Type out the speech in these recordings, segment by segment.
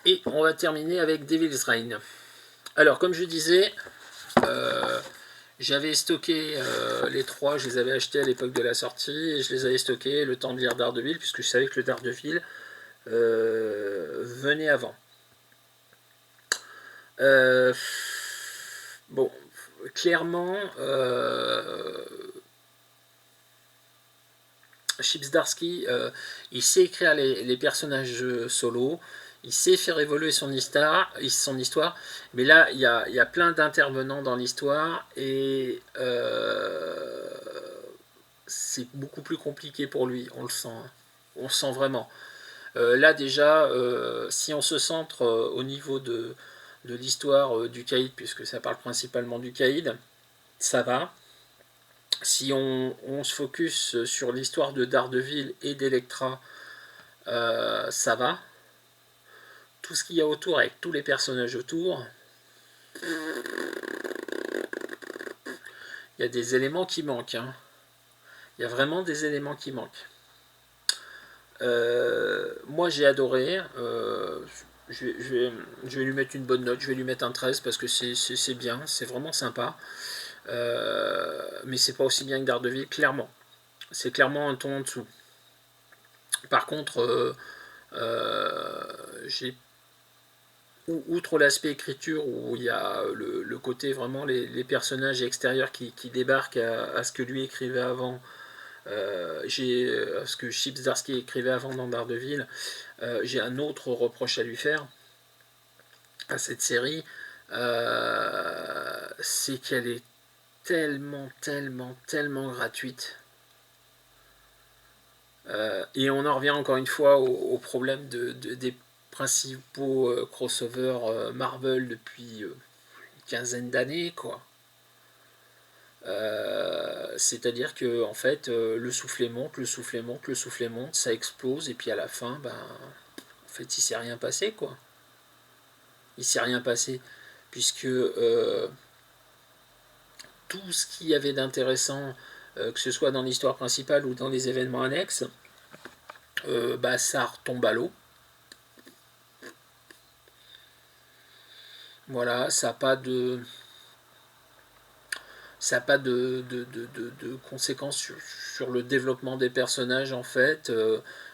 Et on va terminer avec Devil's Reign. Alors, comme je disais, j'avais stocké les trois, je les avais achetés à l'époque de la sortie, et je les avais stockés le temps de lire Daredevil, puisque je savais que le Daredevil venait avant. Bon, clairement, Chip Zdarsky, il sait écrire les personnages solo, il sait faire évoluer son histoire, mais là, il y a plein d'intervenants dans l'histoire, et c'est beaucoup plus compliqué pour lui, on le sent vraiment. Là déjà, si on se centre au niveau de l'histoire du Caïd, puisque ça parle principalement du Caïd, ça va. Si on se focus sur l'histoire de Daredevil et d'Electra, ça va. Tout ce qu'il y a autour, avec tous les personnages autour, il y a des éléments qui manquent. Hein. Il y a vraiment des éléments qui manquent. Moi j'ai adoré. Je vais lui mettre une bonne note. Je vais lui mettre un 13 parce que c'est bien, c'est vraiment sympa. Mais c'est pas aussi bien que Daredevil, clairement. C'est clairement un ton en dessous. Par contre, j'ai outre l'aspect écriture où il y a le côté vraiment les personnages extérieurs qui débarquent à ce que lui écrivait avant, ce que Chip Zdarsky écrivait avant dans Daredevil, j'ai un autre reproche à lui faire à cette série, c'est qu'elle est tellement gratuite. Et on en revient encore une fois au problème des principaux crossovers Marvel depuis une quinzaine d'années, quoi. C'est-à-dire que en fait, le soufflet monte, ça explose, et puis à la fin, ben, en fait, il s'est rien passé, quoi. Il s'est rien passé, puisque tout ce qu'il y avait d'intéressant, que ce soit dans l'histoire principale ou dans les événements annexes, bah, ça retombe à l'eau. Voilà, ça n'a pas de conséquences sur le développement des personnages en fait.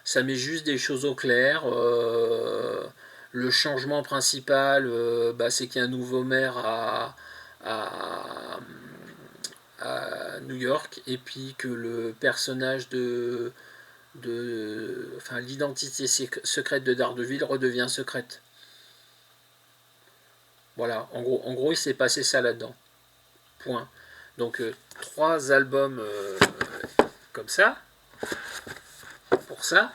Ça met juste des choses au clair. Le changement principal, bah, c'est qu'il y a un nouveau maire à, à New York, et puis que le personnage enfin, l'identité secrète de Daredevil redevient secrète. Voilà, en gros il s'est passé ça là-dedans. Point. Donc trois albums comme ça, pour ça.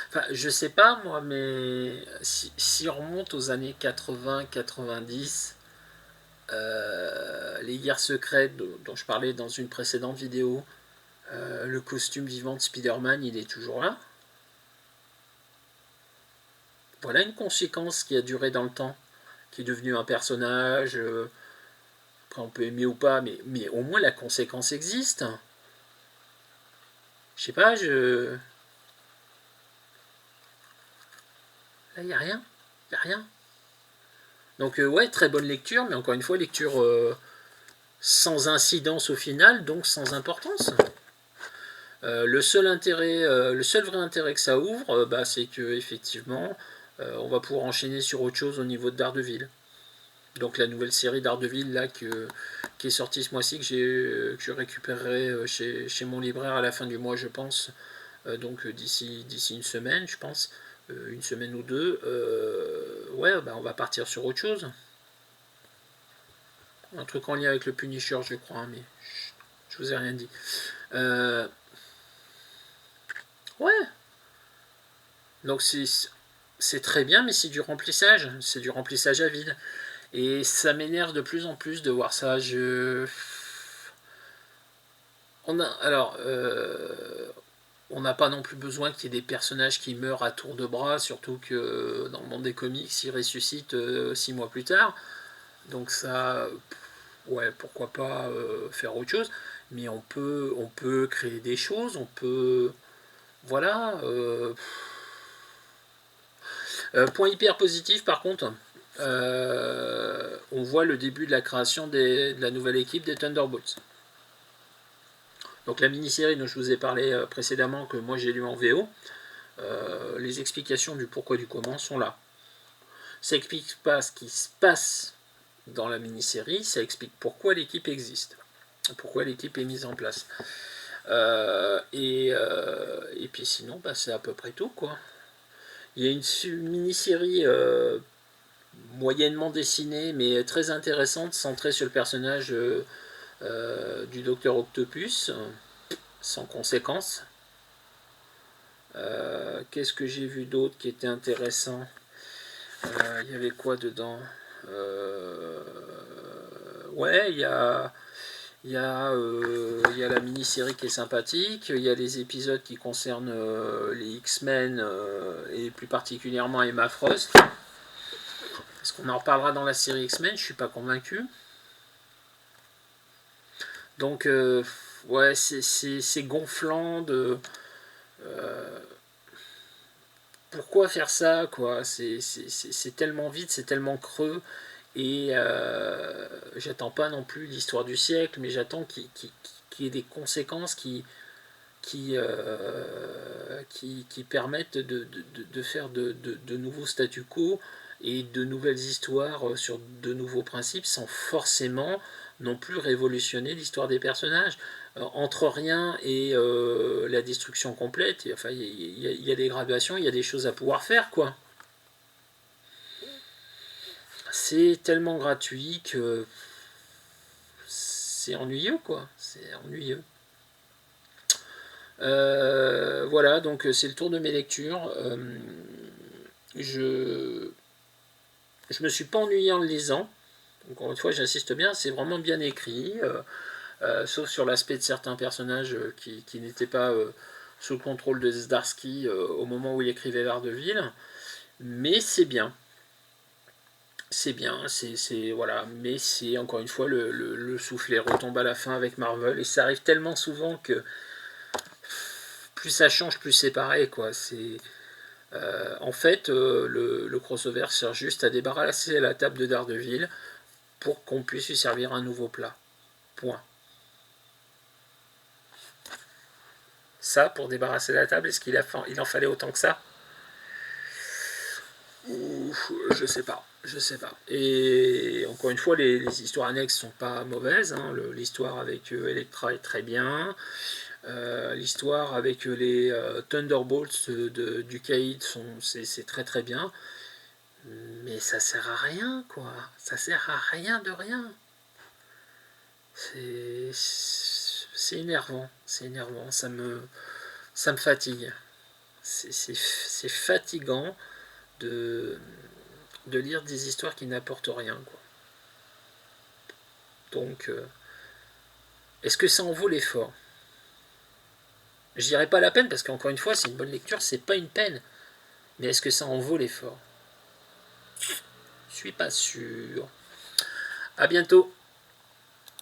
Enfin, je sais pas moi, mais si on remonte aux années 80-90, les guerres secrètes dont je parlais dans une précédente vidéo, le costume vivant de Spider-Man, il est toujours là. Voilà une conséquence qui a duré dans le temps, qui est devenu un personnage. Après, on peut aimer ou pas, mais au moins la conséquence existe. Je sais pas, là, il n'y a rien. Il n'y a rien. Donc, ouais, très bonne lecture, mais encore une fois, lecture sans incidence au final, donc sans importance. Le seul vrai intérêt que ça ouvre, bah, c'est que effectivement, on va pouvoir enchaîner sur autre chose au niveau de Daredevil. Donc la nouvelle série Daredevil là qui est sortie ce mois-ci, que je récupérerai chez mon libraire à la fin du mois, je pense. Donc d'ici une semaine, je pense, une semaine ou deux. Ouais, bah, on va partir sur autre chose. Un truc en lien avec le Punisher, je crois, mais je vous ai rien dit. Ouais, donc c'est très bien, mais c'est du remplissage. C'est du remplissage à vide. Et ça m'énerve de plus en plus de voir ça. On n'a pas non plus besoin qu'il y ait des personnages qui meurent à tour de bras, surtout que dans le monde des comics, ils ressuscitent 6 mois plus tard. Donc ça, ouais, pourquoi pas faire autre chose. Mais on peut créer des choses, on peut... Voilà. Point hyper positif par contre, on voit le début de la création de la nouvelle équipe des Thunderbolts. Donc la mini-série dont je vous ai parlé précédemment, que moi j'ai lu en VO, les explications du pourquoi du comment sont là. Ça explique pas ce qui se passe dans la mini-série, ça explique pourquoi l'équipe existe, pourquoi l'équipe est mise en place. Et puis sinon, c'est à peu près tout, quoi. Il y a une mini-série moyennement dessinée, mais très intéressante, centrée sur le personnage du Docteur Octopus, sans conséquence. Qu'est-ce que j'ai vu d'autre qui était intéressant? Il y avait quoi dedans? Ouais, il y a la mini-série qui est sympathique, il y a les épisodes qui concernent les X-Men et plus particulièrement Emma Frost. Est-ce qu'on en reparlera dans la série X-Men? Je suis pas convaincu. Donc, ouais, c'est gonflant de... pourquoi faire ça, quoi? C'est tellement vite, c'est tellement creux. Et j'attends pas non plus l'histoire du siècle, mais j'attends qu'il y ait des conséquences qui permettent de faire de nouveaux statu quo et de nouvelles histoires sur de nouveaux principes sans forcément non plus révolutionner l'histoire des personnages. Entre rien et la destruction complète, enfin, il y a des gradations, il y a des choses à pouvoir faire, quoi. C'est tellement gratuit que c'est ennuyeux, quoi. C'est ennuyeux. Voilà, donc c'est le tour de mes lectures. Je me suis pas ennuyé en le lisant. Encore une fois, j'insiste bien, c'est vraiment bien écrit, sauf sur l'aspect de certains personnages qui n'étaient pas sous le contrôle de Zdarsky au moment où il écrivait Daredevil. Mais c'est bien. C'est bien, voilà, mais c'est encore une fois le soufflet retombe à la fin avec Marvel et ça arrive tellement souvent que plus ça change, plus c'est pareil, quoi. En fait, le crossover sert juste à débarrasser la table de Daredevil pour qu'on puisse lui servir un nouveau plat. Point. Ça, pour débarrasser la table, est-ce qu'il en fallait autant que ça? Je sais pas. Je sais pas. Et encore une fois, les histoires annexes sont pas mauvaises. Hein. L'histoire avec Elektra est très bien. L'histoire avec les Thunderbolts du Caïd, c'est très très bien. Mais ça sert à rien, quoi. Ça sert à rien de rien. C'est énervant. C'est énervant. Ça me fatigue. C'est fatigant de lire des histoires qui n'apportent rien, quoi. Donc, est-ce que ça en vaut l'effort? Je dirais pas la peine parce qu'encore une fois, c'est une bonne lecture, c'est pas une peine. Mais est-ce que ça en vaut l'effort? Je suis pas sûr. À bientôt.